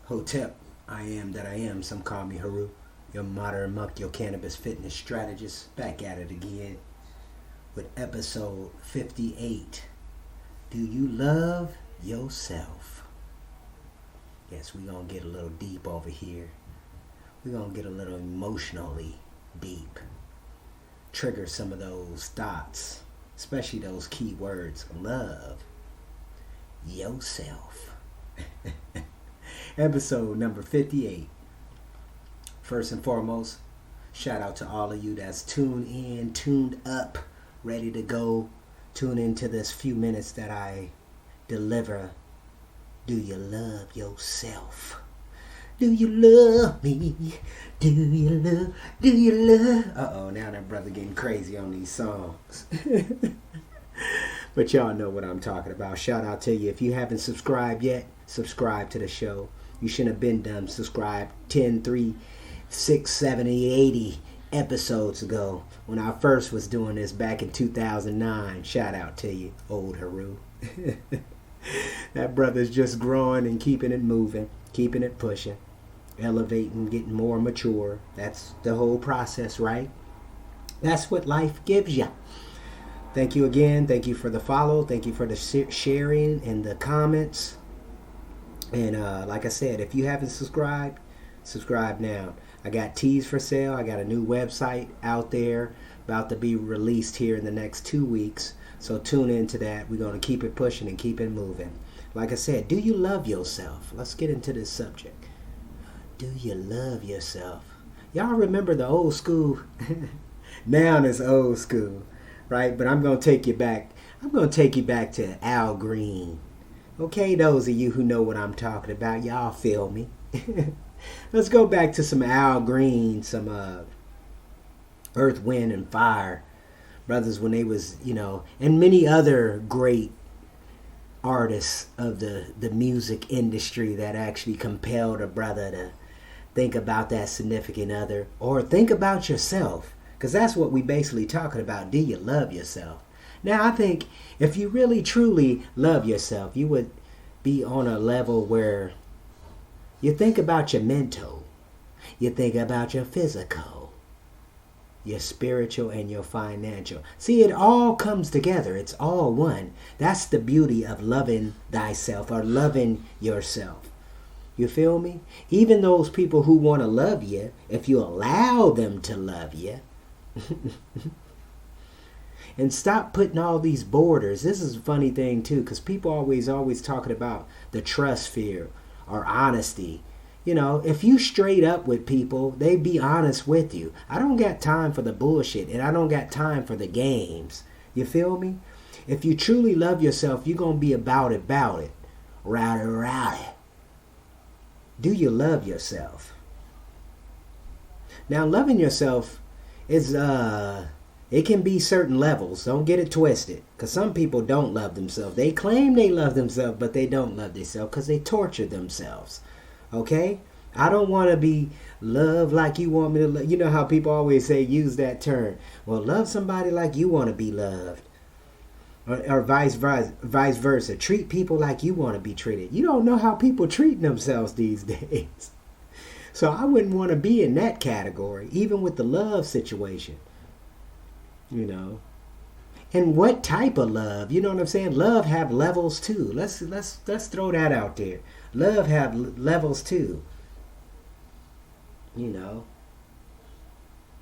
Hotep, I am that I am. Some call me Heru, your modern monk, your cannabis fitness strategist. Back at it again with episode 58. Do you love yourself? Yes, we're going to get a little deep over here. We're going to get a little emotionally deep. Trigger some of those thoughts, especially those key words. Love yourself. Episode number 58. First and foremost, shout out to all of you that's tuned in, tuned up, ready to go. Tune into this few minutes that I deliver. Do you love yourself? Do you love me? Do you love? Uh-oh, now that brother getting crazy on these songs. But y'all know what I'm talking about. Shout out to you. If you haven't subscribed yet, subscribe to the show. You shouldn't have been done. Subscribe 10, 3, 6, 7, 80 episodes ago when I first was doing this back in 2009. Shout out to you, old Heru. That brother's just growing and keeping it moving, keeping it pushing, elevating, getting more mature. That's the whole process, right? That's what life gives you. Thank you again. Thank you for the follow. Thank you for the sharing and the comments. And like I said, if you haven't subscribed, subscribe now. I got teas for sale. I got a new website out there about to be released here in the next 2 weeks. So tune into that. We're going to keep it pushing and keep it moving. Like I said, do you love yourself? Let's get into this subject. Do you love yourself? Y'all remember the old school? Now it's old school, right? But I'm going to take you back. I'm going to take you back to Al Green. Okay, those of you who know what I'm talking about, y'all feel me. Let's go back to some Al Green, some Earth, Wind, and Fire brothers when they was, and many other great artists of the music industry that actually compelled a brother to think about that significant other or think about yourself, because that's what we basically talking about. Do you love yourself? Now, I think if you really, truly love yourself, you would be on a level where you think about your mental, you think about your physical, your spiritual, and your financial. See, it all comes together. It's all one. That's the beauty of loving thyself or loving yourself. You feel me? Even those people who want to love you, if you allow them to love you, and stop putting all these borders. This is a funny thing too, because people always talking about the trust sphere or honesty. If you straight up with people, they be honest with you. I don't got time for the bullshit, and I don't got time for the games. You feel me? If you truly love yourself, you're going to be about it. Rowdy. Do you love yourself? Now, loving yourself is, it can be certain levels. Don't get it twisted. Because some people don't love themselves. They claim they love themselves, but they don't love themselves because they torture themselves. Okay? I don't want to be loved like you want me to love. You know how people always say, use that term. Well, love somebody like you want to be loved. Or vice versa. Treat people like you want to be treated. You don't know how people treat themselves these days. So I wouldn't want to be in that category, even with the love situation. And what type of love? You know what I'm saying? Love have levels too. Let's throw that out there. Love have levels too.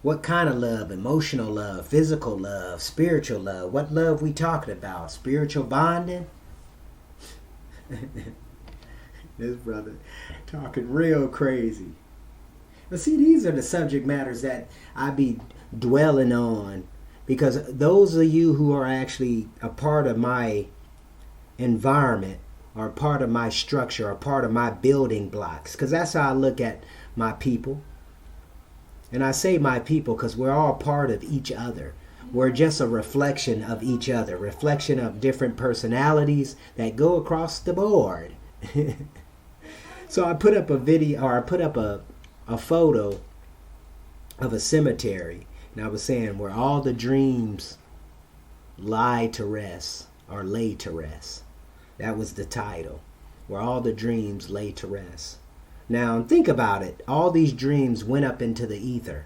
What kind of love? Emotional love, physical love, spiritual love. What love we talking about? Spiritual bonding? This brother talking real crazy. But see, these are the subject matters that I be dwelling on, because those of you who are actually a part of my environment or part of my structure or part of my building blocks, because that's how I look at my people. And I say my people because we're all part of each other. We're just a reflection of each other, reflection of different personalities that go across the board. So I put up a video, or I put up a photo of a cemetery. And I was saying where all the dreams lie to rest, or lay to rest. That was the title. Where all the dreams lay to rest. Now, think about it. All these dreams went up into the ether,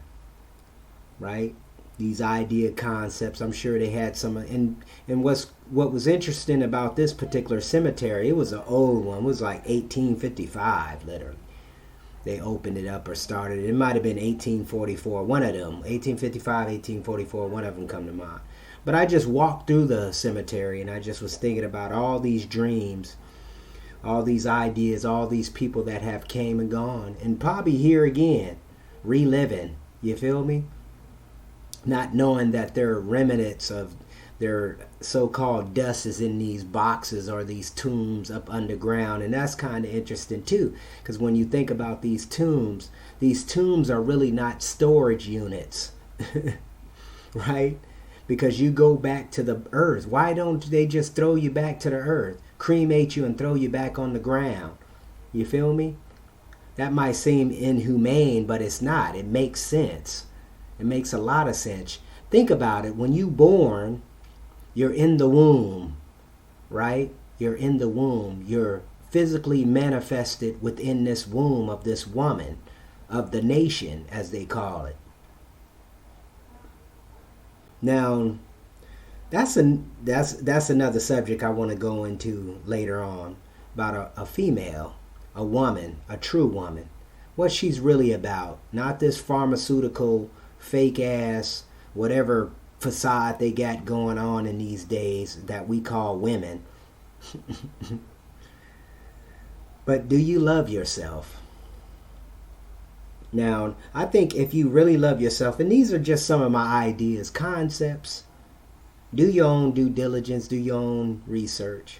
right? These idea concepts. I'm sure they had some. And what was interesting about this particular cemetery, it was an old one. It was like 1855, literally. They opened it up or started it. It might have been 1844. One of them. 1855, 1844. One of them come to mind. But I just walked through the cemetery and I just was thinking about all these dreams, all these ideas, all these people that have came and gone, and probably here again, reliving. You feel me? Not knowing that there are remnants of their so-called dust is in these boxes or these tombs up underground. And that's kind of interesting too, because when you think about these tombs are really not storage units. Right? Because you go back to the earth. Why don't they just throw you back to the earth, cremate you and throw you back on the ground? You feel me? That might seem inhumane, but it's not. It makes sense. It makes a lot of sense. Think about it. When you born, you're in the womb, right? You're in the womb. You're physically manifested within this womb of this woman, of the nation, as they call it. Now, that's another subject I want to go into later on, about a female, a woman, a true woman. What she's really about. Not this pharmaceutical, fake ass, whatever facade they got going on in these days that we call women. But do you love yourself? Now, I think if you really love yourself, and these are just some of my ideas, concepts, do your own due diligence, do your own research.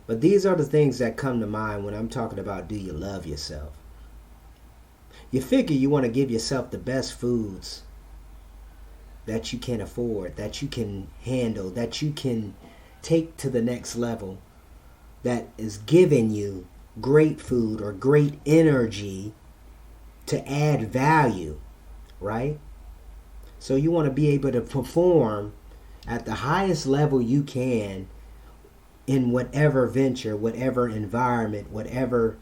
But these are the things that come to mind when I'm talking about do you love yourself? You figure you want to give yourself the best foods that you can afford, that you can handle, that you can take to the next level, that is giving you great food or great energy to add value, right? So you want to be able to perform at the highest level you can in whatever venture, whatever environment, whatever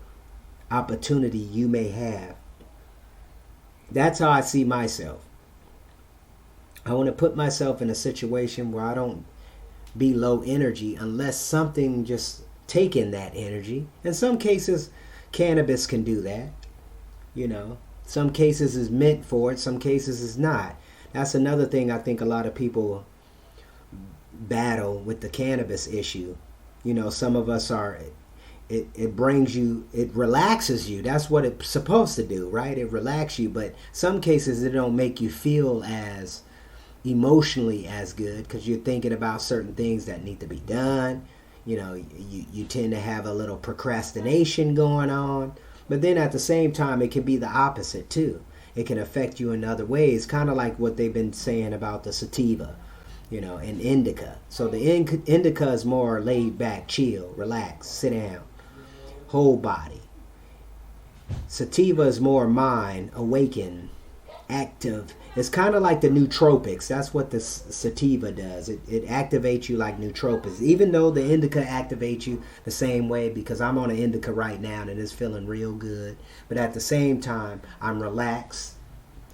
opportunity you may have. That's how I see myself. I want to put myself in a situation where I don't be low energy unless something just taking that energy. In some cases, cannabis can do that. You know, some cases is meant for it, some cases is not. That's another thing I think a lot of people battle with the cannabis issue. You know, some of us are, it brings you, it relaxes you. That's what it's supposed to do, right? It relaxes you, but some cases it don't make you feel as emotionally as good because you're thinking about certain things that need to be done. You know, you tend to have a little procrastination going on. But then at the same time, it can be the opposite too. It can affect you in other ways, kind of like what they've been saying about the sativa, you know, and indica. So the indica is more laid back, chill, relax, sit down, whole body. Sativa is more mind, awaken, active. It's kind of like the nootropics. That's what the sativa does. It activates you like nootropics. Even though the indica activates you the same way, because I'm on an indica right now and it's feeling real good. But at the same time, I'm relaxed.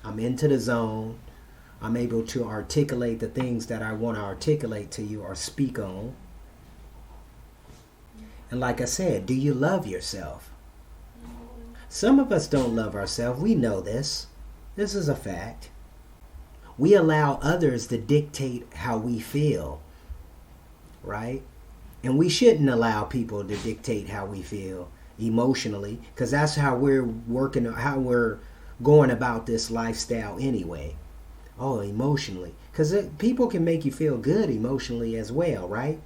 I'm into the zone. I'm able to articulate the things that I want to articulate to you or speak on. And like I said, do you love yourself? Some of us don't love ourselves. We know this. This is a fact. We allow others to dictate how we feel, right? And we shouldn't allow people to dictate how we feel emotionally, because that's how we're working, how we're going about this lifestyle anyway. Oh, emotionally. Because people can make you feel good emotionally as well, right?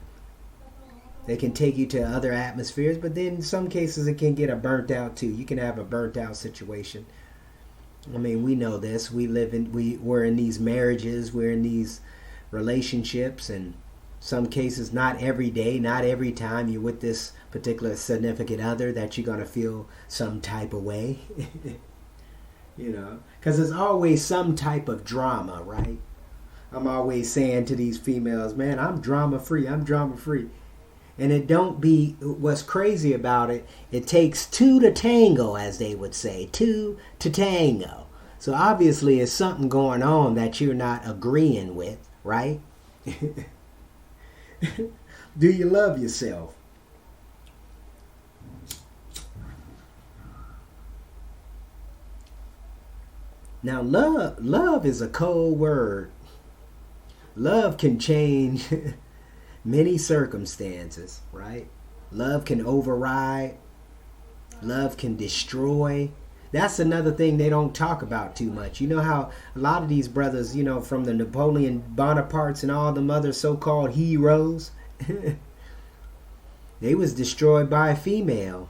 They can take you to other atmospheres, but then in some cases it can get a burnt out too. You can have a burnt out situation. I mean, we know this. We're in these marriages, we're in these relationships, and some cases not every day, not every time you're with this particular significant other that you're going to feel some type of way. You know, because there's always some type of drama, right? I'm always saying to these females, man, I'm drama free. And it don't be, what's crazy about it, it takes two to tango, as they would say. Two to tango. So obviously it's something going on that you're not agreeing with, right? Do you love yourself? Now love is a cold word. Love can change many circumstances, right? Love can override. Love can destroy. That's another thing they don't talk about too much. You know how a lot of these brothers, from the Napoleon Bonapartes and all them other so-called heroes, they was destroyed by a female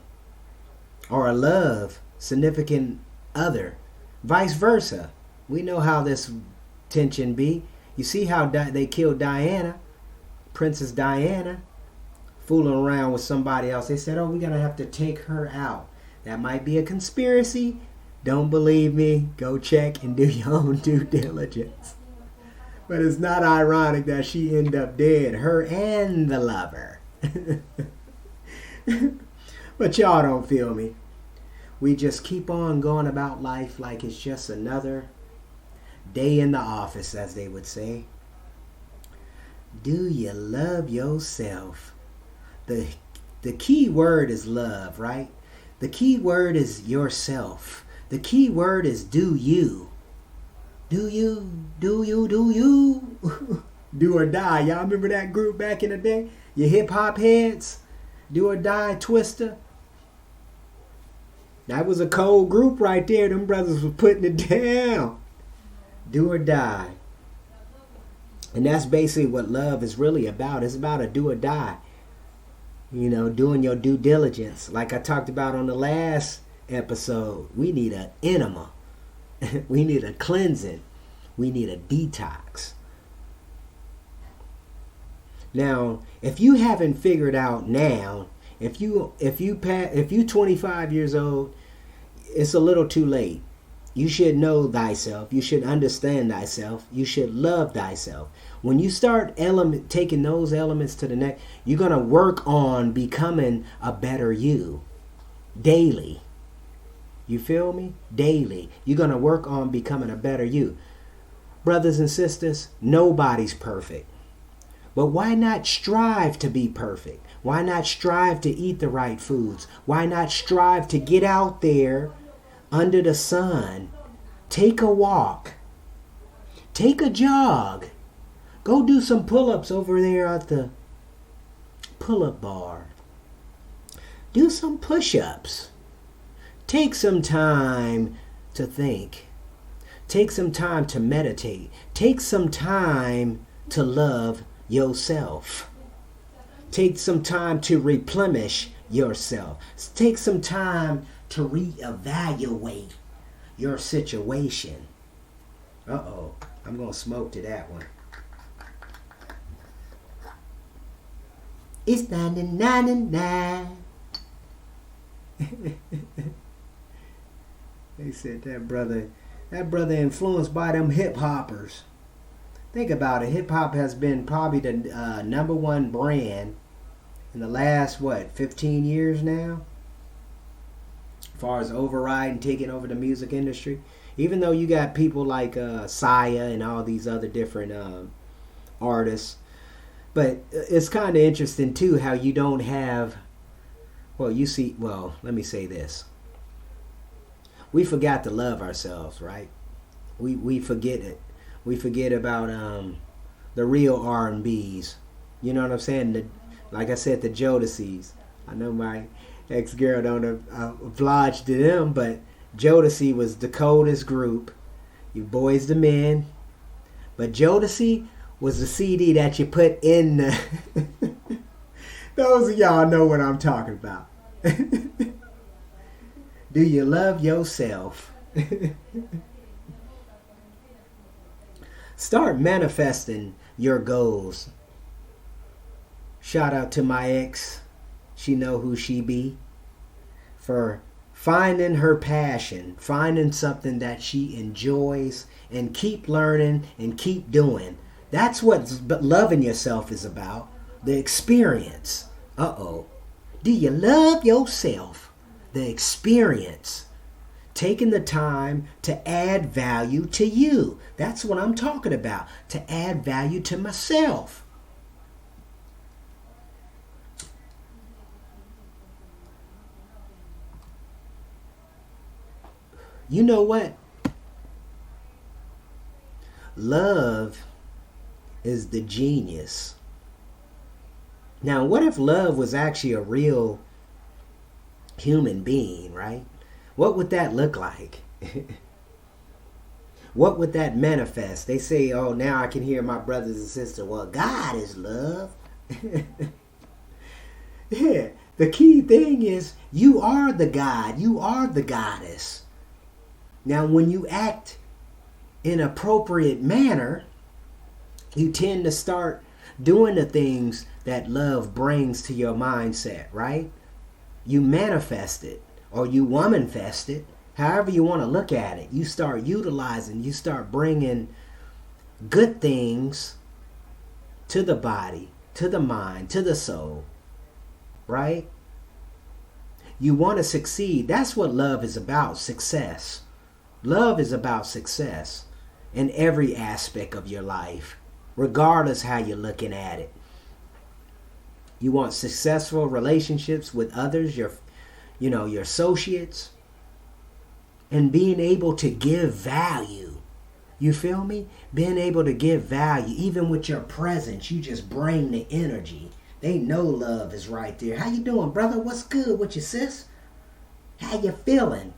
or a love significant other. Vice versa. We know how this tension be. You see how they killed Diana, Princess Diana, fooling around with somebody else. They said, oh, we're going to have to take her out. That might be a conspiracy. Don't believe me? Go check and do your own due diligence. But it's not ironic that she ended up dead, her and the lover. But y'all don't feel me. We just keep on going about life like it's just another day in the office, as they would say. Do you love yourself? The key word is love, right? The key word is yourself. The key word is do you. Do you, do you, do you? Do or Die. Y'all remember that group back in the day? You hip hop heads? Do or Die, Twister. That was a cold group right there. Them brothers were putting it down. Do or die. And that's basically what love is really about. It's about a do or die. Doing your due diligence. Like I talked about on the last episode, we need an enema. We need a cleansing. We need a detox. Now, if you haven't figured out now, if you 25 years old, it's a little too late. You should know thyself. You should understand thyself. You should love thyself. When you start taking those elements to the next, you're going to work on becoming a better you daily. You feel me? Daily. You're going to work on becoming a better you. Brothers and sisters, nobody's perfect. But why not strive to be perfect? Why not strive to eat the right foods? Why not strive to get out there under the sun? Take a walk. Take a jog. Go do some pull-ups over there at the pull-up bar. Do some push-ups. Take some time to think. Take some time to meditate. Take some time to love yourself. Take some time to replenish yourself. Take some time to reevaluate your situation. Uh-oh, I'm going to smoke to that one. It's 99. They said that brother influenced by them hip hoppers. Think about it. Hip hop has been probably the number one brand in the last 15 years now, as far as overriding, taking over the music industry. Even though you got people like Saya and all these other different artists, but it's kind of interesting too how you don't have. Let me say this. We forgot to love ourselves, right? We forget it. We forget about the real R&Bs. You know what I'm saying? Like I said, the Jodeci's. I know my ex-girl don't oblige to them, but Jodeci was the coldest group. You Boys the Men. But Jodeci was the CD that you put in the... Those of y'all know what I'm talking about. Do you love yourself? Start manifesting your goals. Shout out to my ex. She know who she be. For finding her passion. Finding something that she enjoys. And keep learning and keep doing. That's what loving yourself is about. The experience. Uh-oh. Do you love yourself? The experience. Taking the time to add value to you. That's what I'm talking about. To add value to myself. You know what? Love is the genius. Now, what if love was actually a real human being, right? What would that look like? What would that manifest? They say, oh, now I can hear my brothers and sisters, well, God is love. Yeah, the key thing is you are the God. You are the goddess. Now, when you act in appropriate manner, you tend to start doing the things that love brings to your mindset, right? You manifest it or you womanfest it, however you want to look at it. You start utilizing, you start bringing good things to the body, to the mind, to the soul, right? You want to succeed. That's what love is about, success. Love is about success in every aspect of your life, regardless how you're looking at it. You want successful relationships with others, your associates, and being able to give value. You feel me? Being able to give value, even with your presence, you just bring the energy. They know love is right there. How you doing, brother? What's good with you, sis? How you feeling?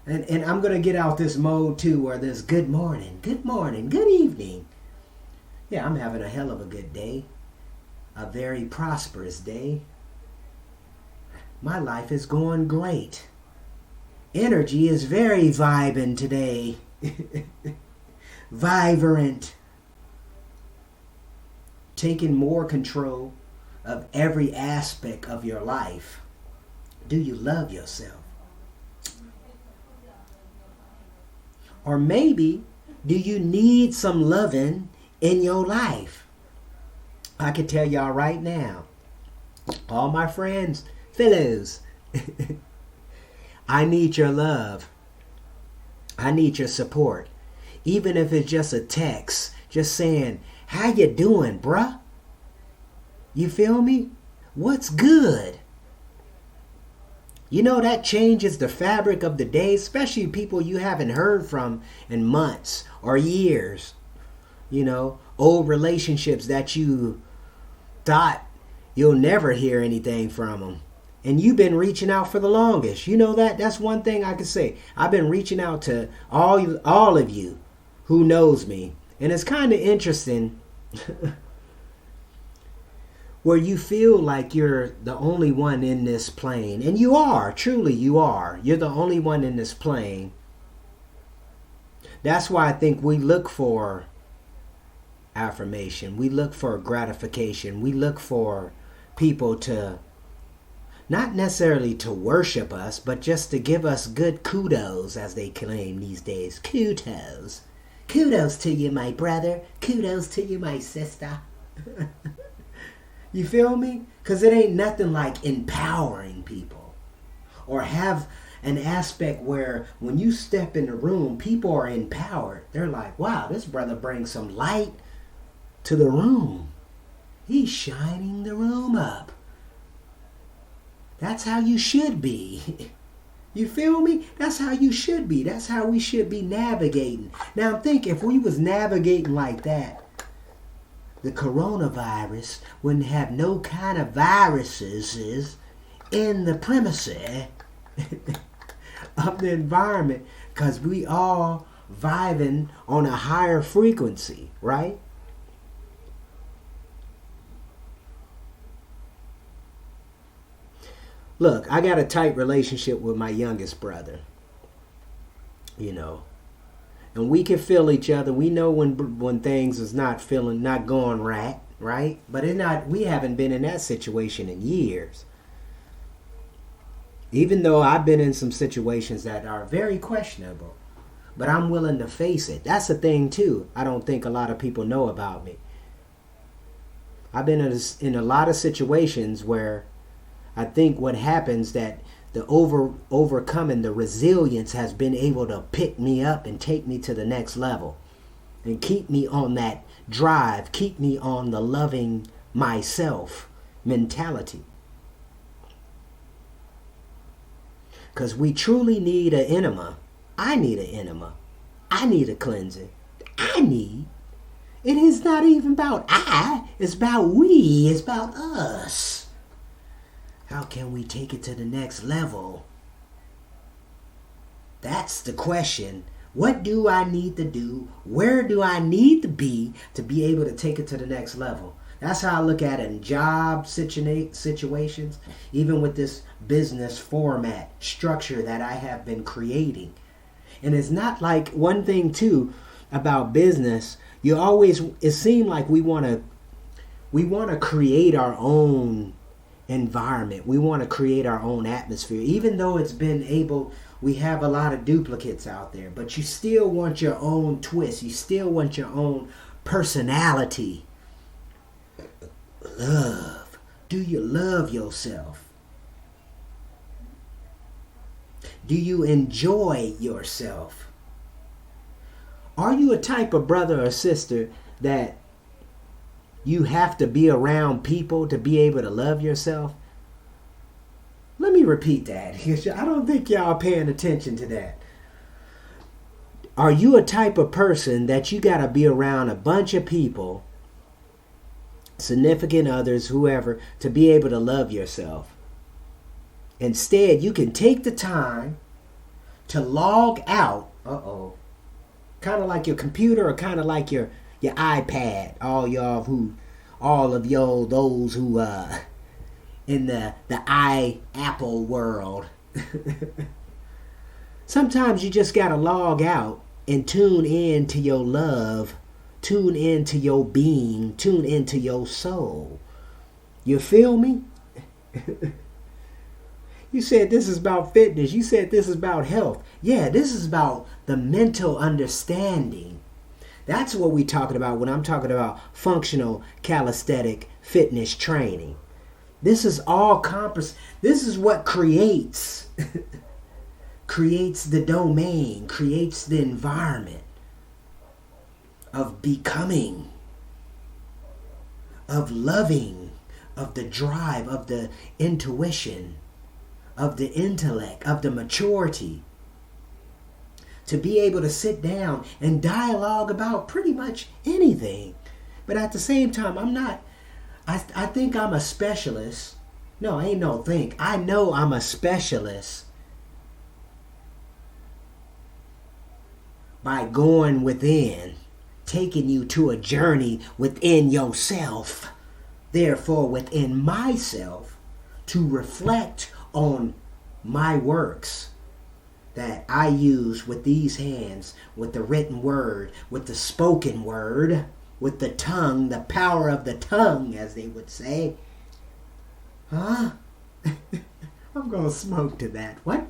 And I'm going to get out this mode too where there's good morning, good evening. Yeah, I'm having a hell of a good day. A very prosperous day. My life is going great. Energy is very vibing today. Vibrant. Taking more control of every aspect of your life. Do you love yourself? Or maybe, do you need some loving in your life? I can tell y'all right now, all my friends, fellows, I need your love. I need your support. Even if it's just a text, just saying, how you doing, bruh? You feel me? What's good? You know, that changes the fabric of the day, especially people you haven't heard from in months or years. You know, old relationships that you thought you'll never hear anything from them. And you've been reaching out for the longest. You know that? That's one thing I can say. I've been reaching out to all of you who knows me. And it's kind of interesting where you feel like you're the only one in this plane. And you are. Truly, you are. You're the only one in this plane. That's why I think we look for affirmation. We look for gratification. We look for people to, not necessarily to worship us, but just to give us good kudos, as they claim these days. Kudos. Kudos to you, my brother. Kudos to you, my sister. You feel me? Because it ain't nothing like empowering people. Or have an aspect where when you step in the room, people are empowered. They're like, wow, this brother brings some light to the room. He's shining the room up. That's how you should be. You feel me? That's how you should be. That's how we should be navigating. Now think, if we was navigating like that, the coronavirus wouldn't have no kind of viruses in the premises of the environment, because we all vibing on a higher frequency, right? Look, I got a tight relationship with my youngest brother, you know, and we can feel each other. We know when things is not going right? But we haven't been in that situation in years. Even though I've been in some situations that are very questionable, but I'm willing to face it. That's the thing too. I don't think a lot of people know about me. I've been in a lot of situations where I think what happens that the overcoming the resilience has been able to pick me up and take me to the next level and keep me on that drive, keep me on the loving myself mentality. Because we truly need an enema. I need an enema. I need a cleansing. It is not even about I, it's about we, it's about us. How can we take it to the next level? That's the question. What do I need to do? Where do I need to be able to take it to the next level? That's how I look at it in job situations, even with this business format structure that I have been creating. And it's not like one thing too about business. It seems like we want to create our own environment. We want to create our own atmosphere, even though we have a lot of duplicates out there, but you still want your own twist. You still want your own personality. Love. Do you love yourself? Do you enjoy yourself? Are you a type of brother or sister that you have to be around people to be able to love yourself? Let me repeat that, because I don't think y'all are paying attention to that. Are you a type of person that you got to be around a bunch of people, significant others, whoever, to be able to love yourself? Instead, you can take the time to log out. Kind of like your computer, or kind of like your iPad. All of y'all, those who in the Apple world. Sometimes you just gotta log out and tune in to your love, tune into your being, tune into your soul. You feel me? You said this is about fitness. You said this is about health. Yeah, this is about the mental understanding. That's what we're talking about when I'm talking about functional calisthenic fitness training. This is all this is what creates the domain, creates the environment of becoming, of loving, of the drive, of the intuition, of the intellect, of the maturity, to be able to sit down and dialogue about pretty much anything. But at the same time, I think I'm a specialist. No, ain't no think. I know I'm a specialist by going within, taking you to a journey within yourself. Therefore, within myself, to reflect on my works that I use with these hands, with the written word, with the spoken word, with the tongue, the power of the tongue, as they would say. Huh? I'm gonna smoke to that. What?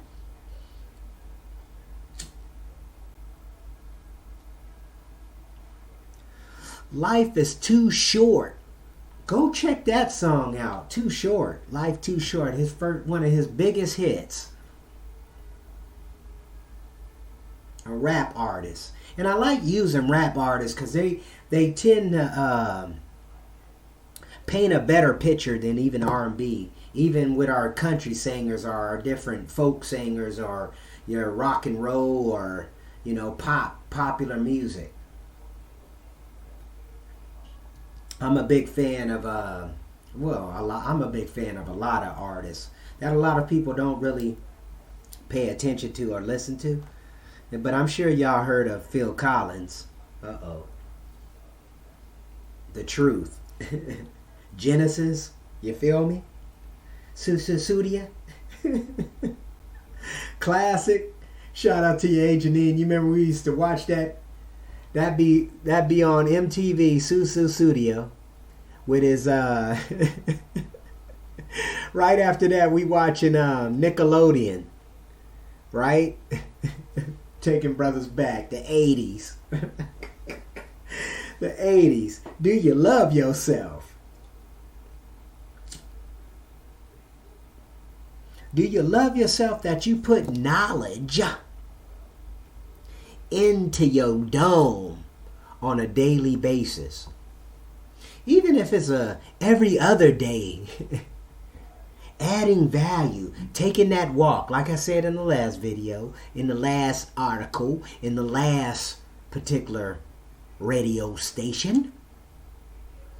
Life is too short. Go check that song out. Too Short. Life Too Short. One of his biggest hits. A rap artist. And I like using rap artists because they tend to paint a better picture than even R&B. Even with our country singers or our different folk singers or your rock and roll or, popular music. I'm a big fan of I'm a big fan of a lot of artists that a lot of people don't really pay attention to or listen to. But I'm sure y'all heard of Phil Collins. The Truth. Genesis. You feel me? Sudia. Classic. Shout out to you, Janine. You remember we used to watch that? That'd be on MTV, Studio, with his right after that we watching Nickelodeon, right? Taking brothers back, the 80s. The 80s. Do you love yourself? Do you love yourself that you put knowledge into your dome on a daily basis? Even if it's every other day. Adding value, taking that walk, like I said in the last video, in the last article, in the last particular radio station.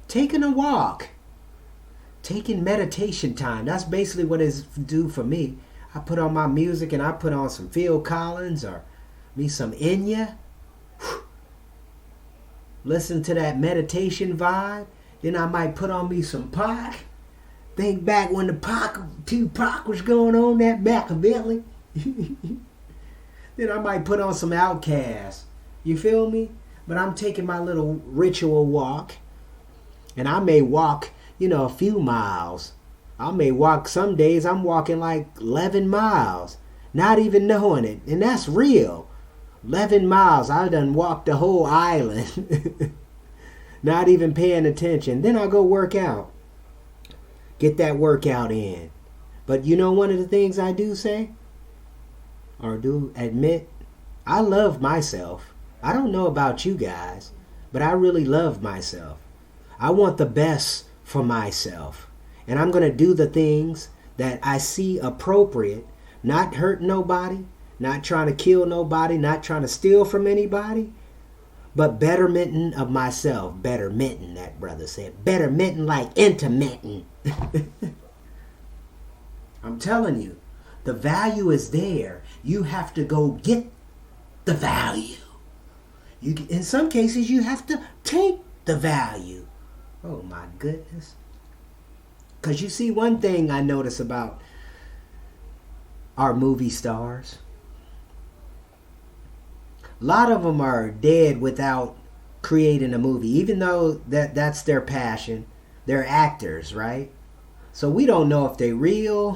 Taking a walk, taking meditation time. That's basically what it's do for me. I put on my music and I put on some Phil Collins or me some Enya. Listen to that meditation vibe. Then I might put on me some Pac. Think back when the Tupac was going on, that Machiavelli. Then I might put on some Outkast. You feel me? But I'm taking my little ritual walk. And I may walk, a few miles. I may walk, some days I'm walking like 11 miles. Not even knowing it. And that's real. 11 miles. I done walked the whole island. Not even paying attention. Then I go work out. Get that workout in. But one of the things I do say, or do admit, I love myself. I don't know about you guys, but I really love myself. I want the best for myself. And I'm going to do the things that I see appropriate, not hurt nobody, not trying to kill nobody, not trying to steal from anybody, but bettermenting of myself. Bettermenting, that brother said. Bettermenting like intermittent. I'm telling you, the value is there. You have to go get the value. In some cases, you have to take the value. Oh my goodness. Because you see, one thing I notice about our movie stars, a lot of them are dead without creating a movie, even though that's their passion. They're actors, right? So we don't know if they're real,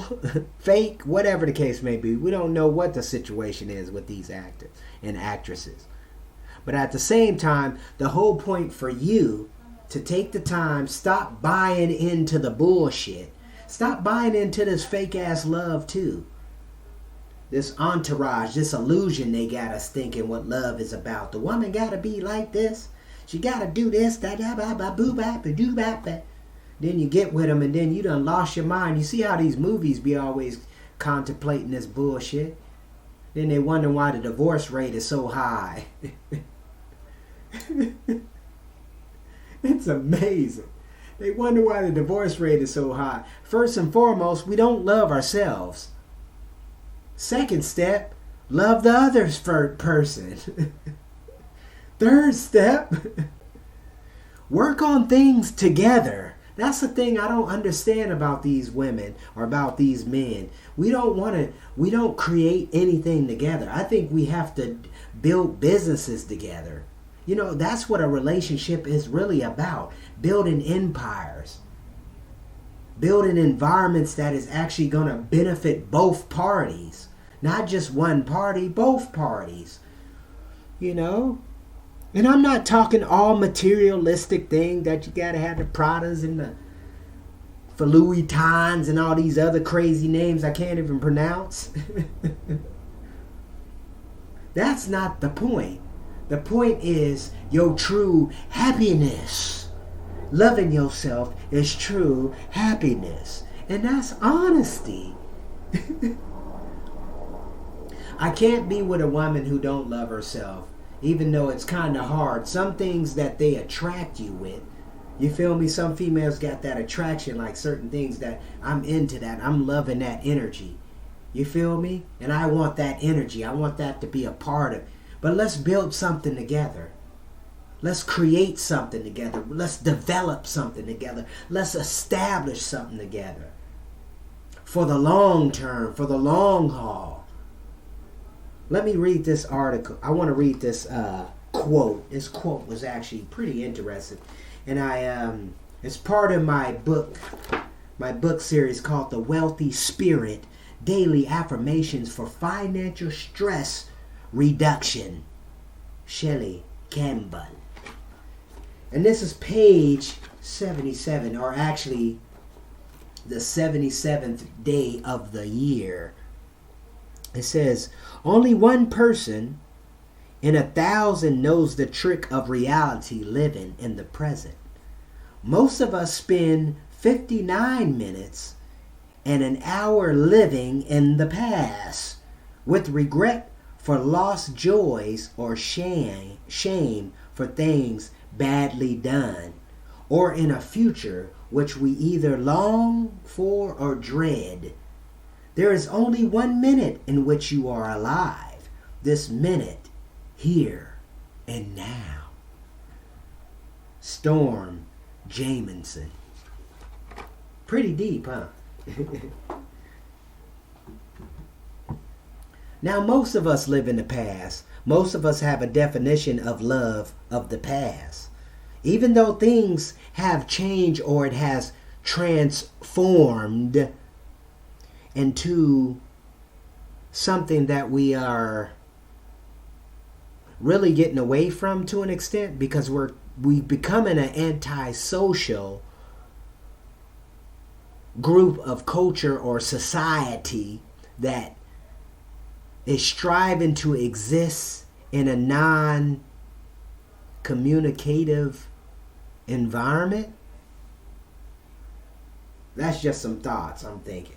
fake, whatever the case may be. We don't know what the situation is with these actors and actresses. But at the same time, the whole point for you to take the time, stop buying into the bullshit. Stop buying into this fake ass love too. This entourage, this illusion they got us thinking what love is about. The woman gotta be like this. She gotta do this, da da ba ba boo ba ba doo ba ba. Then you get with them and then you done lost your mind. You see how these movies be always contemplating this bullshit. Then they wonder why the divorce rate is so high. It's amazing. They wonder why the divorce rate is so high. First and foremost, we don't love ourselves. Second step, love the other person. Third step, work on things together. That's the thing I don't understand about these women or about these men. We don't create anything together. I think we have to build businesses together. That's what a relationship is really about. Building empires. Building environments that is actually going to benefit both parties. Not just one party, both parties. And I'm not talking all materialistic thing that you got to have the Pradas and the Louis Vuittons and all these other crazy names I can't even pronounce. That's not the point. The point is your true happiness. Loving yourself is true happiness. And that's honesty. I can't be with a woman who don't love herself, even though it's kind of hard. Some things that they attract you with, you feel me? Some females got that attraction, like certain things that I'm into that. I'm loving that energy. You feel me? And I want that energy. I want that to be a part of it. But let's build something together. Let's create something together. Let's develop something together. Let's establish something together. For the long term, for the long haul. Let me read this article. I want to read this quote. This quote was actually pretty interesting. And it's part of my book series called The Wealthy Spirit, Daily Affirmations for Financial Stress Reduction. Shelley Campbell. And this is page 77, or actually the 77th day of the year. It says, only one person in 1,000 knows the trick of reality living in the present. Most of us spend 59 minutes and an hour living in the past with regret for lost joys or shame for things badly done, or in a future which we either long for or dread. There is only 1 minute in which you are alive. This minute, here and now. Storm Jamison. Pretty deep, huh? Now, most of us live in the past. Most of us have a definition of love of the past. Even though things have changed or it has transformed into something that we are really getting away from to an extent, because we becoming an antisocial group of culture or society that is striving to exist in a non-communicative environment. That's just some thoughts I'm thinking.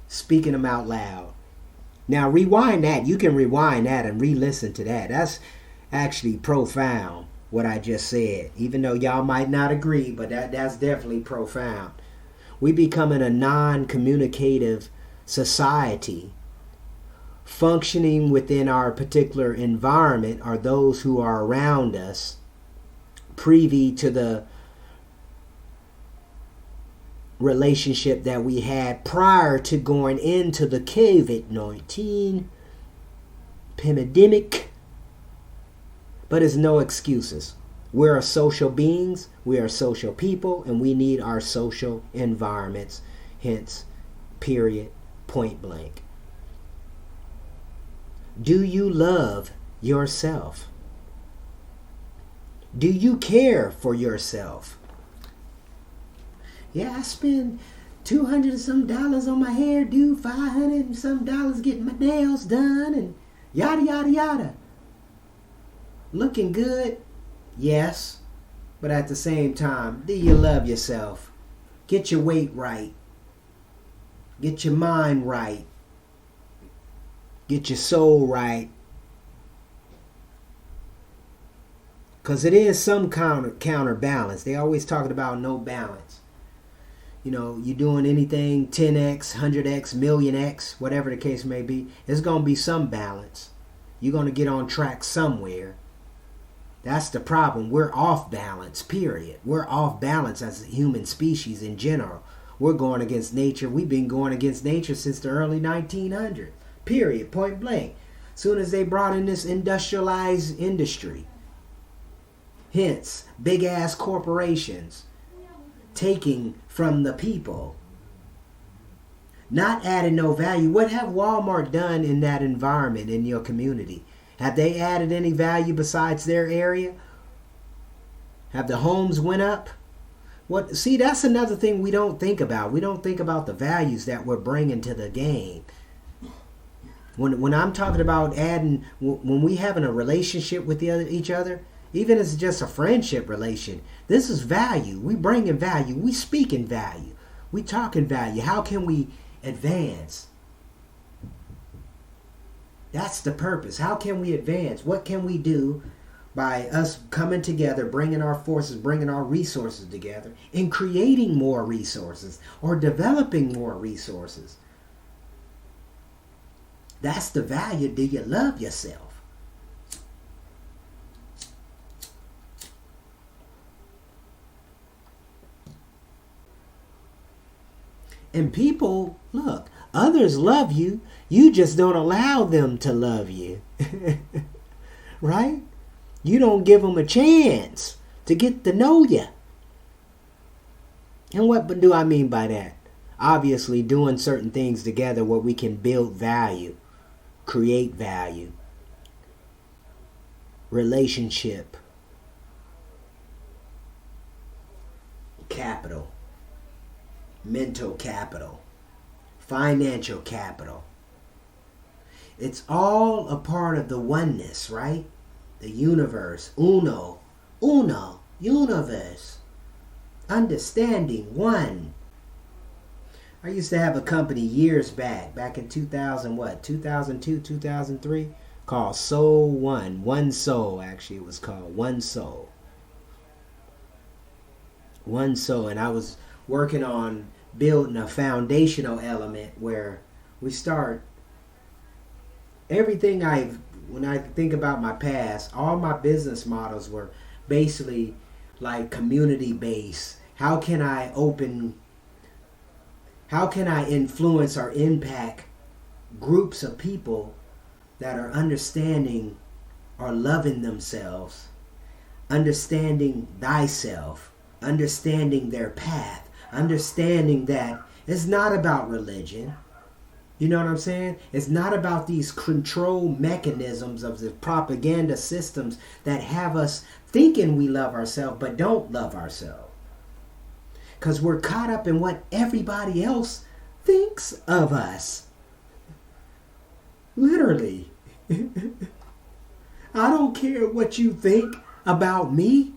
Speaking them out loud. Now rewind that. You can rewind that and re-listen to that. That's actually profound, what I just said. Even though y'all might not agree, but that's definitely profound. We becoming a non-communicative society. Functioning within our particular environment are those who are around us, privy to the relationship that we had prior to going into the COVID-19 pandemic. But it's no excuses. We're social beings, we are social people, and we need our social environments. Hence, period, point blank. Do you love yourself? Do you care for yourself? Yeah, I spend $200 and some on my hairdo, $500 and some getting my nails done, and yada yada yada. Looking good, yes, but at the same time, do you love yourself? Get your weight right. Get your mind right. Get your soul right. Because it is some counterbalance. They always talking about no balance. You know, you're doing anything 10x, 100x, million x, whatever the case may be. There's going to be some balance. You're going to get on track somewhere. That's the problem. We're off balance, period. We're off balance as a human species in general. We're going against nature. We've been going against nature since the early 1900s. Period. Point blank. Soon as they brought in this industrialized industry. Hence, big ass corporations taking from the people. Not adding no value. What have Walmart done in that environment in your community? Have they added any value besides their area? Have the homes went up? What? See, that's another thing we don't think about. We don't think about the values that we're bringing to the game. When I'm talking about adding, when we having a relationship with each other, even if it's just a friendship relation, this is value. We bringing value. We speaking value. We talking value. How can we advance? That's the purpose. How can we advance? What can we do by us coming together, bringing our forces, bringing our resources together, and creating more resources or developing more resources? That's the value. Do you love yourself? And people, look, others love you. You just don't allow them to love you. Right? You don't give them a chance to get to know you. And what do I mean by that? Obviously, doing certain things together where we can build value, create value, relationship, capital. mental capital, financial capital. It's all a part of the oneness, right? The universe, uno, universe. Understanding, one. I used to have a company years back in 2002, 2003, called Soul One. One Soul, actually, it was called One Soul. One Soul, and I was working on building a foundational element where we start everything. When I think about my past, all my business models were basically like community based. How can I influence or impact groups of people that are understanding or loving themselves, understanding thyself, understanding their path, understanding that it's not about religion. You know what I'm saying? It's not about these control mechanisms of the propaganda systems that have us thinking we love ourselves but don't love ourselves. Because we're caught up in what everybody else thinks of us. Literally. I don't care what you think about me.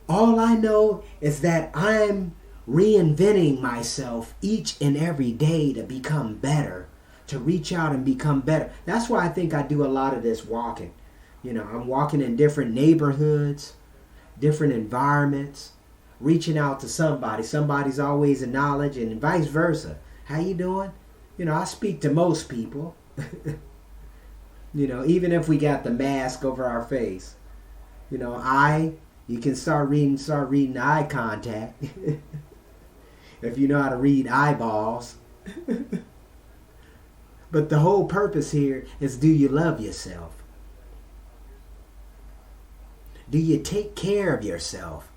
All I know is that I'm reinventing myself each and every day to become better, to reach out and become better. That's why I think I do a lot of this walking. You know, I'm walking in different neighborhoods, different environments, reaching out to somebody. Somebody's always in knowledge, and vice versa. How you doing? You know, I speak to most people. You know, even if we got the mask over our face. You know, you can start reading eye contact. If you know how to read eyeballs. But the whole purpose here is, do you love yourself? Do you take care of yourself?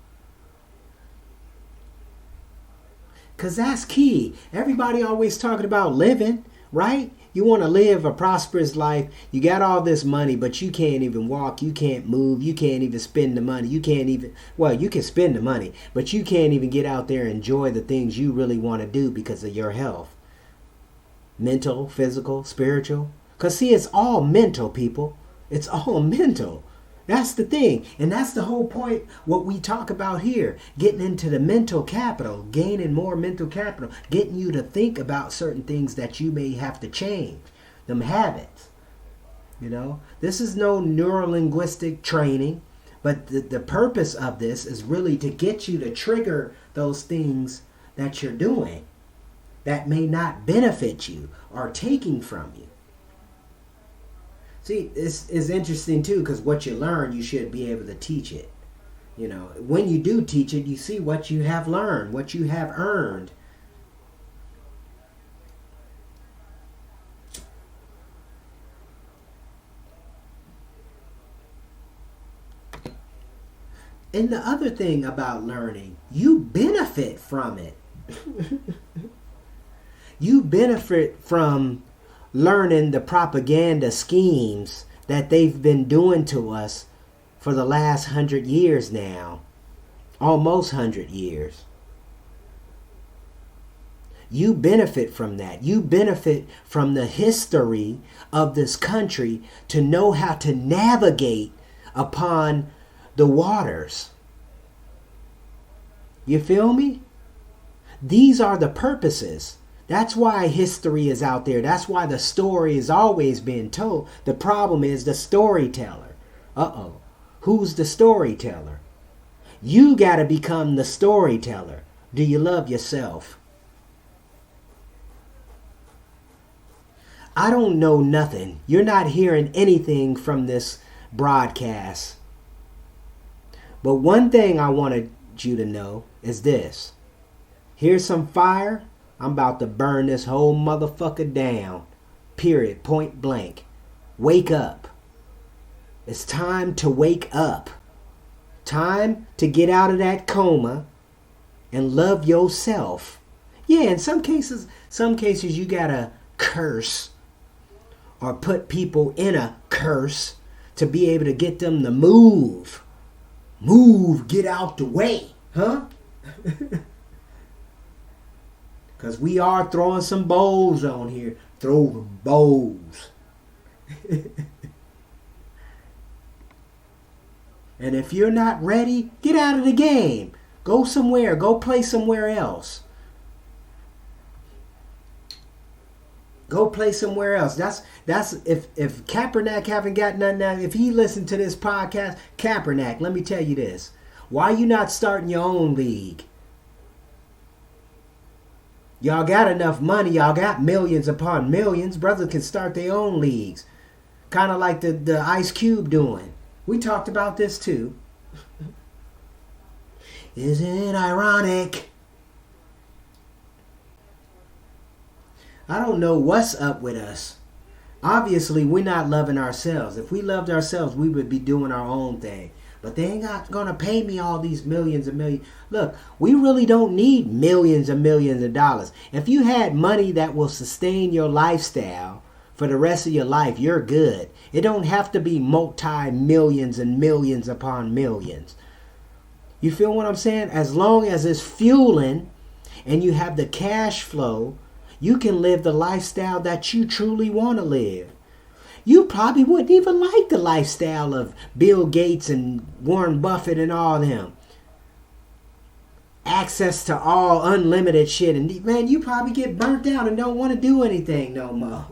Because that's key. Everybody always talking about living, right? You want to live a prosperous life. You got all this money, but you can't even walk. You can't move. You can't even spend the money. You can't even, well, you can spend the money, but you can't even get out there and enjoy the things you really want to do because of your health. Mental, physical, spiritual. Because see, it's all mental, people. It's all mental. That's the thing. And that's the whole point, what we talk about here. Getting into the mental capital, gaining more mental capital, getting you to think about certain things that you may have to change. Them habits. You know, this is no neurolinguistic training, but the purpose of this is really to get you to trigger those things that you're doing that may not benefit you or taking from you. See, it's interesting too, because what you learn, you should be able to teach it. You know, when you do teach it, you see what you have learned, what you have earned. And the other thing about learning, you benefit from it. You benefit from learning the propaganda schemes that they've been doing to us for the last 100 years now. Almost 100 years. You benefit from that. You benefit from the history of this country to know how to navigate upon the waters. You feel me? These are the purposes. That's why history is out there. That's why the story is always being told. The problem is the storyteller. Uh-oh. Who's the storyteller? You got to become the storyteller. Do you love yourself? I don't know nothing. You're not hearing anything from this broadcast. But one thing I wanted you to know is this. Here's some fire. I'm about to burn this whole motherfucker down. Period. Point blank. Wake up. It's time to wake up. Time to get out of that coma and love yourself. Yeah, in some cases you gotta curse or put people in a curse to be able to get them to move. Move, get out the way. Huh? Because we are throwing some bowls on here. Throw the bowls. And if you're not ready, get out of the game. Go somewhere. Go play somewhere else. Go play somewhere else. That's if Kaepernick haven't got nothing out, if he listened to this podcast, Kaepernick, let me tell you this. Why you not starting your own league? Y'all got enough money. Y'all got millions upon millions. Brothers can start their own leagues. Kind of like the Ice Cube doing. We talked about this too. Isn't it ironic? I don't know what's up with us. Obviously, we're not loving ourselves. If we loved ourselves, we would be doing our own thing. But they ain't not going to pay me all these millions and millions. Look, we really don't need millions and millions of dollars. If you had money that will sustain your lifestyle for the rest of your life, you're good. It don't have to be multi-millions and millions upon millions. You feel what I'm saying? As long as it's fueling and you have the cash flow, you can live the lifestyle that you truly want to live. You probably wouldn't even like the lifestyle of Bill Gates and Warren Buffett and all them. Access to all unlimited shit. And man, you probably get burnt out and don't want to do anything no more.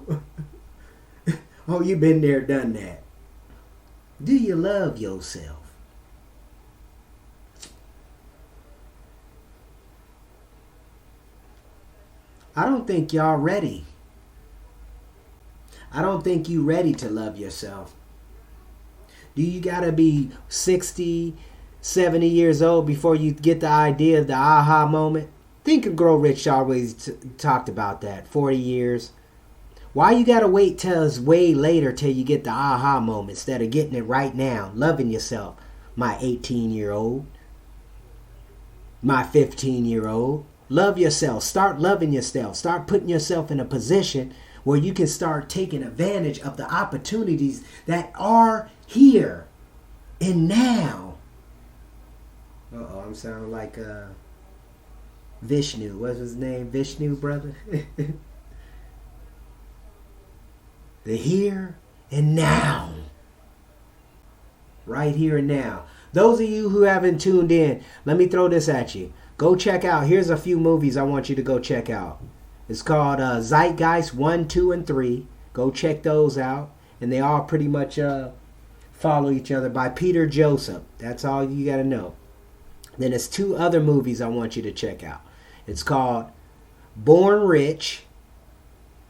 Oh, you been there, done that. Do you love yourself? I don't think y'all ready. I don't think you ready to love yourself. Do you gotta be 60, 70 years old before you get the idea of the aha moment? Think of Grow Rich always talked about that. 40 years. Why you gotta wait till it's way later till you get the aha moment instead of getting it right now? Loving yourself. My 18-year-old. My 15-year-old. Love yourself. Start loving yourself. Start putting yourself in a position where you can start taking advantage of the opportunities that are here and now. Uh-oh, I'm sounding like Vishnu. What's his name? Vishnu, brother? The here and now. Right here and now. Those of you who haven't tuned in, let me throw this at you. Go check out. Here's a few movies I want you to go check out. It's called Zeitgeist 1, 2, and 3. Go check those out. And they all pretty much follow each other by Peter Joseph. That's all you got to know. Then there's two other movies I want you to check out. It's called Born Rich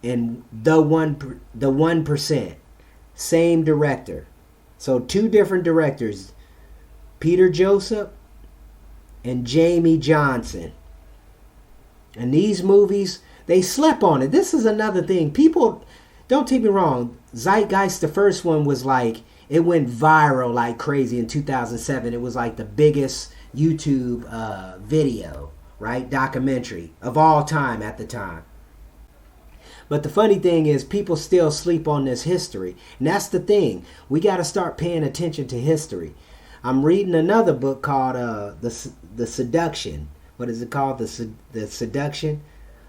and The 1%. Same director. So two different directors. Peter Joseph and Jamie Johnson. And these movies, they slept on it. This is another thing. People, don't take me wrong. Zeitgeist, the first one was like, it went viral like crazy in 2007. It was like the biggest YouTube video, right? Documentary of all time at the time. But the funny thing is people still sleep on this history. And that's the thing. We got to start paying attention to history. I'm reading another book called The Seduction. What is it called? The Seduction?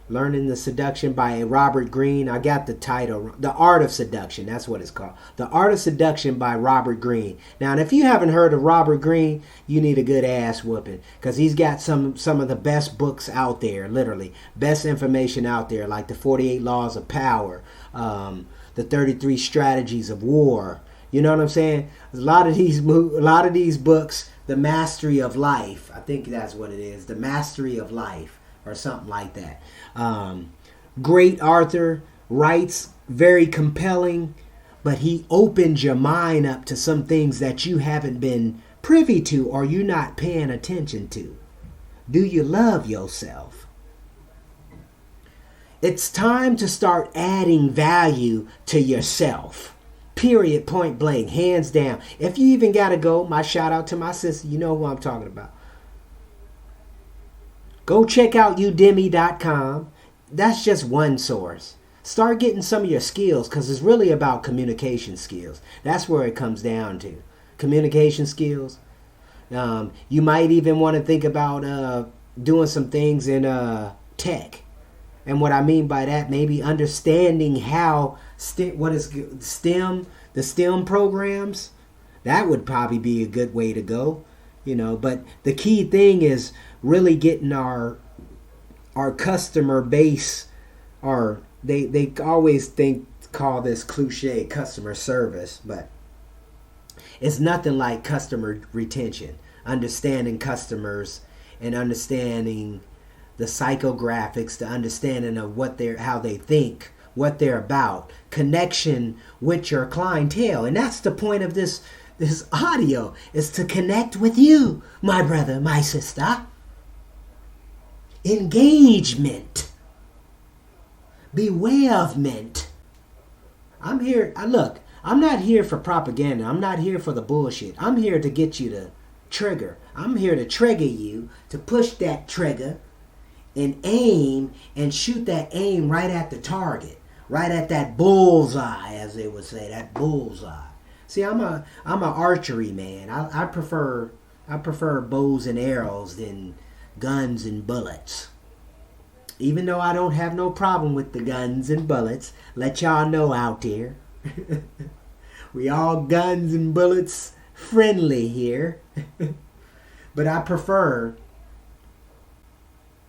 Learning the Seduction by Robert Greene. I got the title. The Art of Seduction. That's what it's called. The Art of Seduction by Robert Greene. Now, if you haven't heard of Robert Greene, you need a good ass whooping. Because he's got some of the best books out there. Literally. Best information out there. Like the 48 Laws of Power. The 33 Strategies of War. You know what I'm saying? A lot of these books, The Mastery of Life. I think that's what it is. The Mastery of Life. Or something like that. Great author, writes very compelling, but he opens your mind up to some things that you haven't been privy to or you're not paying attention to. Do you love yourself? It's time to start adding value to yourself. Period, point blank, hands down. If you even got to go, my shout out to my sister, you know who I'm talking about. Go check out udemy.com. That's just one source. Start getting some of your skills because it's really about communication skills. That's where it comes down to. Communication skills. You might even want to think about doing some things in tech. And what I mean by that, maybe understanding how what is STEM, the STEM programs, that would probably be a good way to go, you know. But the key thing is really getting our customer base, or they always call this cliche customer service, but it's nothing like customer retention, understanding customers and understanding the psychographics, the understanding of how they think, what they're about, connection with your clientele. And that's the point of this audio, is to connect with you, my brother, my sister. Engagement. Bewailment. I'm here. Look, I'm not here for propaganda. I'm not here for the bullshit. I'm here to get you to trigger. I'm here to trigger you, to push that trigger and aim and shoot that aim right at the target, right at that bullseye, as they would say, that bullseye. See, I'm a archery man. I prefer bows and arrows than guns and bullets. Even though I don't have no problem with the guns and bullets, let y'all know out there, we all guns and bullets friendly here. But I prefer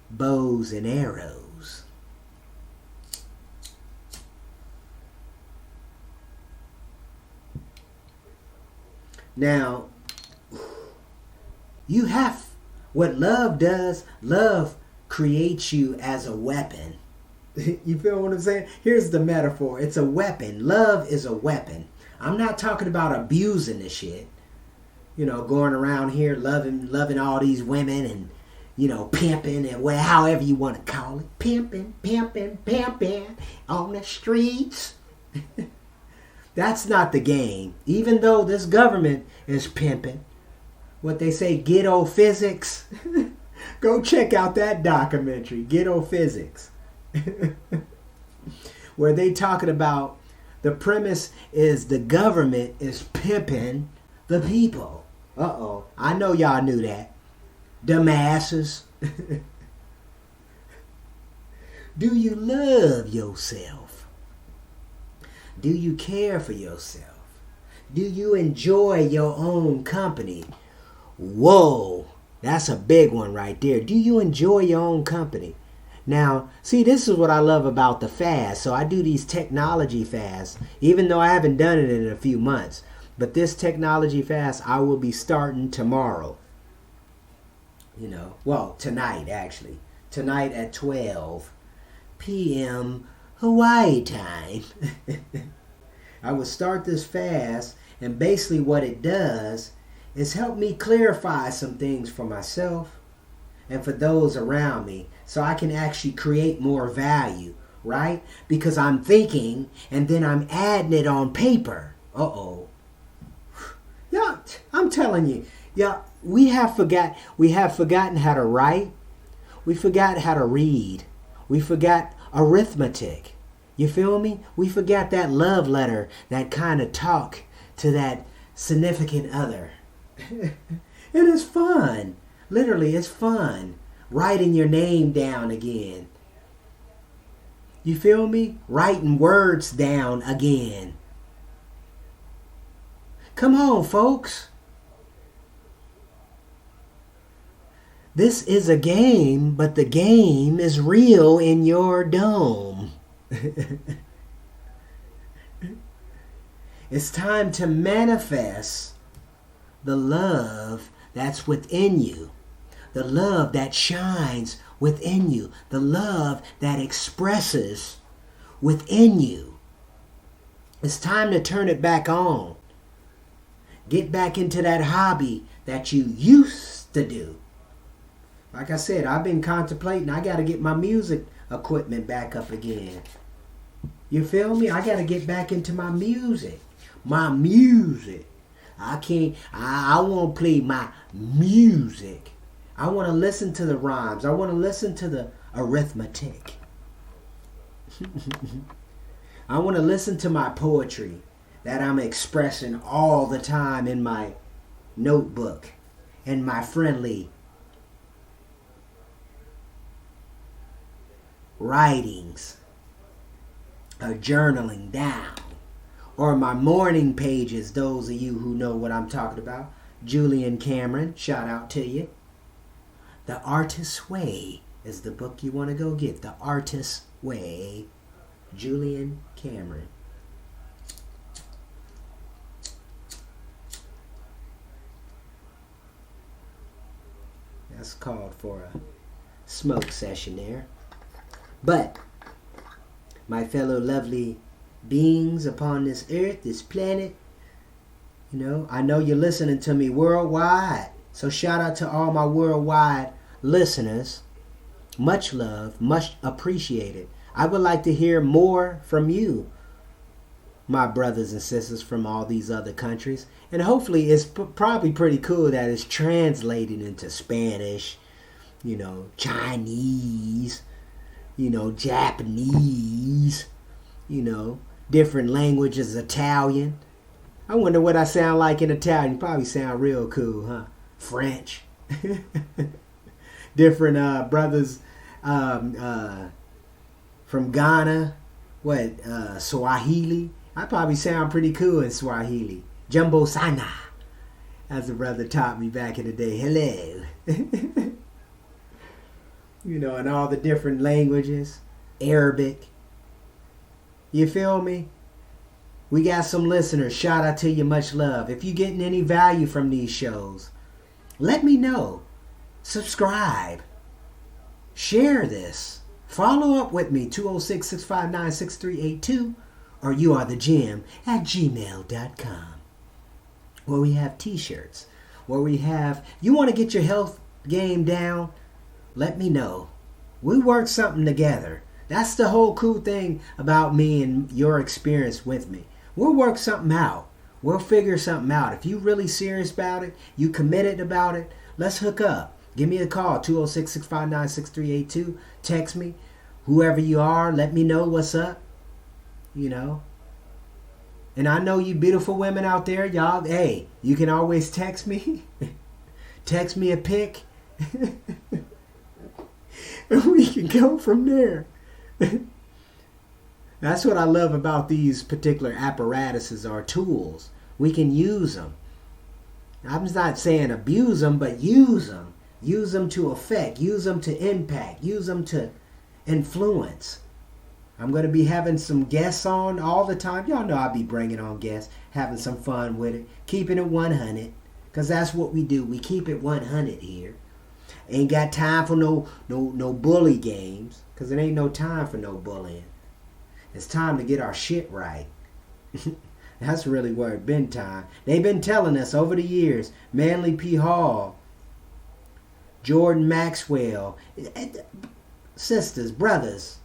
bows and arrows. Now, you have what love does. Love creates you as a weapon. You feel what I'm saying? Here's the metaphor. It's a weapon. Love is a weapon. I'm not talking about abusing the shit. You know, going around here loving all these women and, you know, pimping and however you want to call it. Pimping on the streets. That's not the game. Even though this government is pimping, what they say, ghetto physics. Go check out that documentary, Ghetto Physics. Where they talking about the premise is the government is pimping the people. Uh-oh. I know y'all knew that. Dumbasses. Do you love yourself? Do you care for yourself? Do you enjoy your own company? Whoa, that's a big one right there. Do you enjoy your own company? Now, see, this is what I love about the fast. So I do these technology fasts, even though I haven't done it in a few months. But this technology fast, I will be starting tomorrow. You know, well, tonight, actually. Tonight at 12 p.m. Hawaii time. I will start this fast, and basically what it does is help me clarify some things for myself and for those around me, so I can actually create more value, right? Because I'm thinking and then I'm adding it on paper. Uh-oh. Yeah, I'm telling you, yeah, we have forgotten how to write. We forgot how to read. We forgot arithmetic. You feel me? We forgot that love letter, that kind of talk to that significant other. It is fun. Literally, it's fun. Writing your name down again. You feel me? Writing words down again. Come on, folks. This is a game, but the game is real in your dome. It's time to manifest the love that's within you. The love that shines within you. The love that expresses within you. It's time to turn it back on. Get back into that hobby that you used to do. Like I said, I've been contemplating. I got to get my music equipment back up again. You feel me? I got to get back into my music. My music. I want to play my music. I want to listen to the rhymes. I want to listen to the arithmetic. I want to listen to my poetry that I'm expressing all the time in my notebook, in my friendly writings, journaling down, or my morning pages, those of you who know what I'm talking about. Julian Cameron, shout out to you. The Artist's Way is the book you want to go get. The Artist's Way. Julian Cameron. That's called for a smoke session there. But, my fellow lovely beings upon this earth, this planet, I know you're listening to me worldwide. So shout out to all my worldwide listeners. Much love, much appreciated. I would like to hear more from you, my brothers and sisters from all these other countries. And hopefully it's probably pretty cool that it's translated into Spanish, Chinese, Japanese, different languages, Italian. I wonder what I sound like in Italian. Probably sound real cool, huh? French. Different brothers from Ghana. Swahili. I probably sound pretty cool in Swahili. Jumbo Sana, as a brother taught me back in the day. Hello. And all the different languages. Arabic. You feel me? We got some listeners. Shout out to you. Much love. If you're getting any value from these shows, let me know. Subscribe. Share this. Follow up with me. 206-659-6382. Or you are the gym at gmail.com. Where we have t-shirts. Where we have... You want to get your health game down? Let me know. We work something together. That's the whole cool thing about me and your experience with me. We'll work something out. We'll figure something out. If you're really serious about it, you committed about it, let's hook up. Give me a call, 206-659-6382. Text me. Whoever you are, let me know what's up. And I know you beautiful women out there, y'all, hey, you can always text me. Text me a pic. And we can go from there. That's what I love about these particular apparatuses or tools. We can use them. I'm not saying abuse them, but use them. Use them to affect. Use them to impact. Use them to influence. I'm going to be having some guests on all the time. Y'all know I'll be bringing on guests, having some fun with it, keeping it 100, because that's what we do. We keep it 100 here. Ain't got time for no bully games, because it ain't no time for no bullying. It's time to get our shit right. That's really where it's been time. They've been telling us over the years, Manly P. Hall, Jordan Maxwell, sisters, brothers,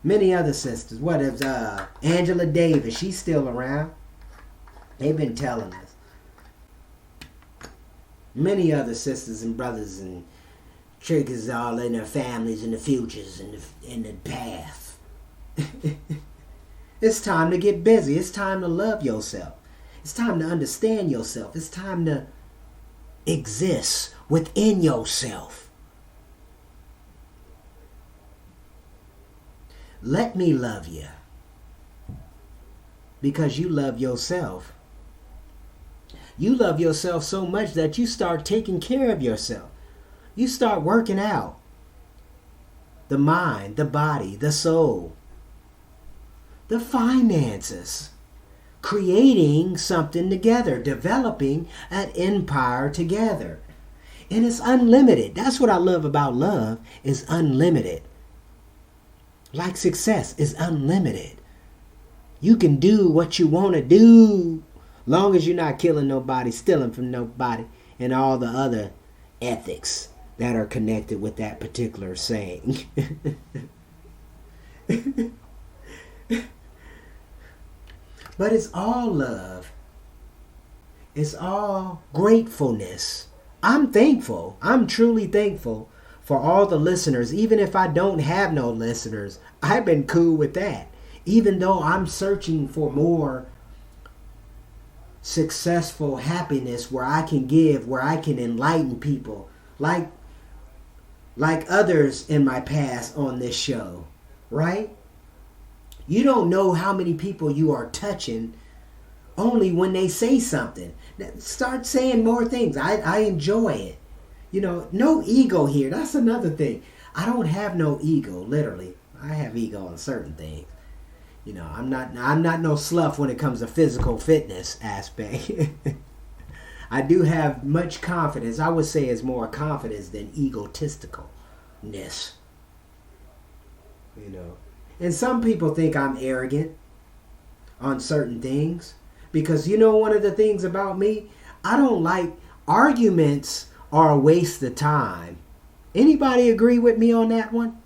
many other sisters. What is Angela Davis? She's still around. They've been telling us. Many other sisters and brothers and triggers all in their families and the futures and in the path. It's time to get busy. It's time to love yourself. It's time to understand yourself. It's time to exist within yourself. Let me love you. Because you love yourself. You love yourself so much that you start taking care of yourself. You start working out. The mind, the body, the soul. The finances, creating something together, developing an empire together. And it's unlimited. That's what I love about love, is unlimited. Like success is unlimited. You can do what you want to do, long as you're not killing nobody, stealing from nobody, and all the other ethics that are connected with that particular saying. But it's all love. It's all gratefulness. I'm thankful. I'm truly thankful for all the listeners. Even if I don't have no listeners, I've been cool with that. Even though I'm searching for more successful happiness where I can give, where I can enlighten people. Like others in my past on this show. right? You don't know how many people you are touching only when they say something. Start saying more things. I enjoy it. No ego here. That's another thing. I don't have no ego, literally. I have ego on certain things. I'm not no slough when it comes to physical fitness aspect. I do have much confidence. I would say it's more confidence than egotisticalness. And some people think I'm arrogant on certain things. Because one of the things about me, I don't like arguments are a waste of time. Anybody agree with me on that one?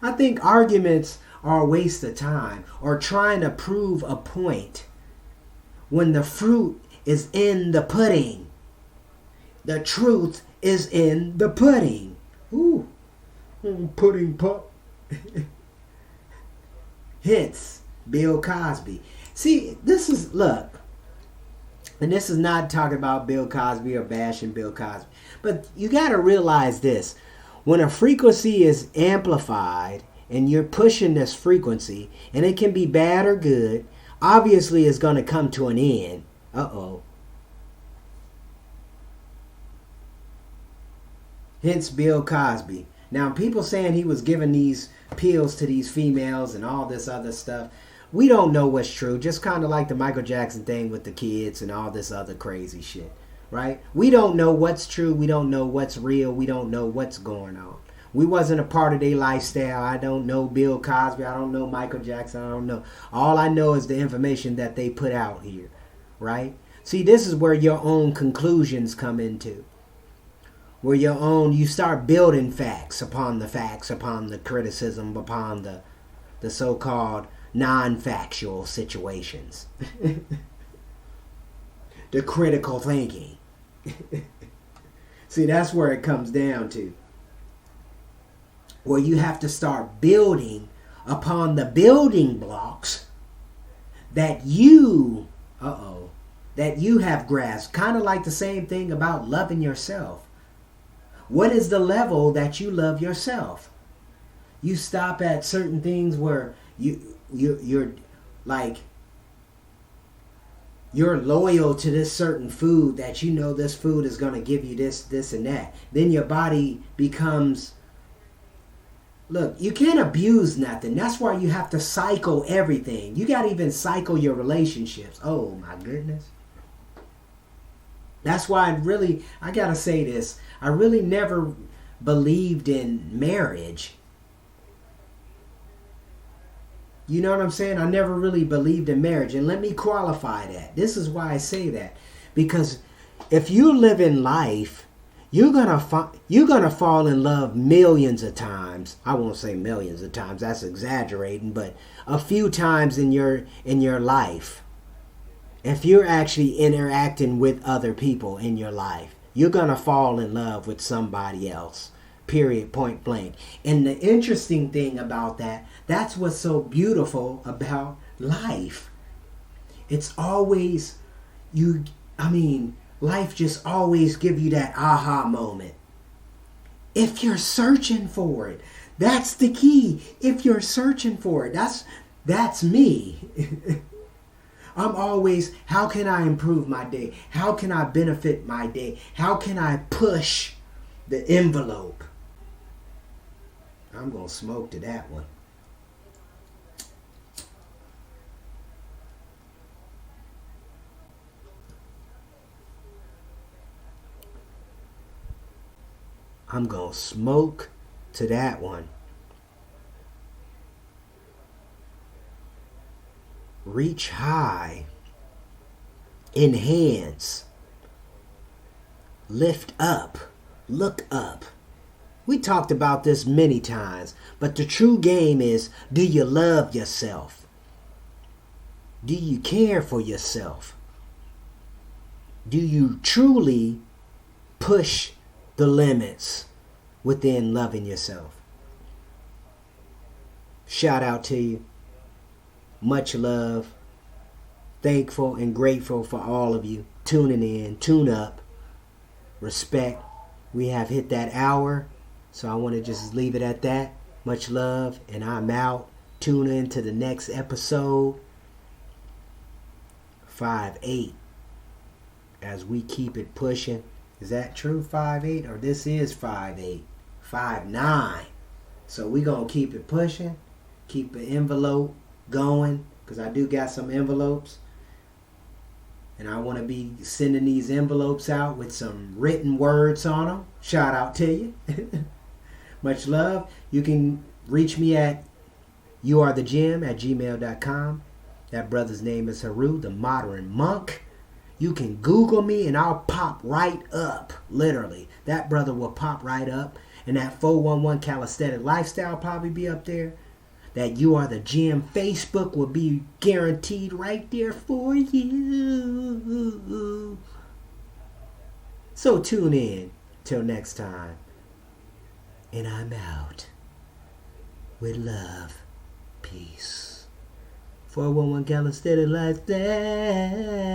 I think arguments are a waste of time, or trying to prove a point when the fruit is in the pudding. The truth is in the pudding. Ooh, pudding pop. Hence, Bill Cosby. See, look, and this is not talking about Bill Cosby or bashing Bill Cosby, but you got to realize this. When a frequency is amplified and you're pushing this frequency, and it can be bad or good, obviously it's going to come to an end. Uh-oh. Hence Bill Cosby. Now, people saying he was giving these pills to these females and all this other stuff. We don't know what's true. Just kind of like the Michael Jackson thing with the kids and all this other crazy shit, right? We don't know what's true. We don't know what's real. We don't know what's going on. We wasn't a part of their lifestyle. I don't know Bill Cosby. I don't know Michael Jackson. I don't know. All I know is the information that they put out here, right? See, this is where your own conclusions come into. Where you start building facts, upon the criticism, upon the so-called non-factual situations. The critical thinking. See, that's where it comes down to. Where you have to start building upon the building blocks that you have grasped. Kind of like the same thing about loving yourself. What is the level that you love yourself? You stop at certain things where you're like, you're loyal to this certain food that this food is going to give you this and that. Then your body becomes, look, you can't abuse nothing. That's why you have to cycle everything. You got to even cycle your relationships. Oh my goodness. That's why I got to say this. I really never believed in marriage. You know what I'm saying? I never really believed in marriage. And let me qualify that. This is why I say that. Because if you live in life, you're gonna fall in love millions of times. I won't say millions of times. That's exaggerating. But a few times in your life. If you're actually interacting with other people in your life, you're going to fall in love with somebody else. Period, point blank. And the interesting thing about that's what's so beautiful about life. It's always, life just always give you that aha moment. If you're searching for it, that's the key. If you're searching for it, that's me. I'm always, how can I improve my day? How can I benefit my day? How can I push the envelope? I'm going to smoke to that one. I'm going to smoke to that one. Reach high, enhance, lift up, look up. We talked about this many times, but the true game is, do you love yourself? Do you care for yourself? Do you truly push the limits within loving yourself? Shout out to you. Much love. Thankful and grateful for all of you tuning in. Tune up. Respect. We have hit that hour, so I want to just leave it at that. Much love, and I'm out. Tune in to the next episode. 5-8. As we keep it pushing. Is that true, 5-8? Or this is 5-8? 5-9. So we going to keep it pushing. Keep the envelope going. Because I do got some envelopes. And I want to be sending these envelopes out with some written words on them. Shout out to you. Much love. You can reach me at youarethegem@gmail.com. That brother's name is Heru, the modern monk. You can Google me and I'll pop right up. Literally. That brother will pop right up. And that 411 Calisthenic Lifestyle probably be up there. That You Are the Gym Facebook will be guaranteed right there for you. So tune in. Till next time. And I'm out. With love. Peace. 411 Calisthenic Lifestyle.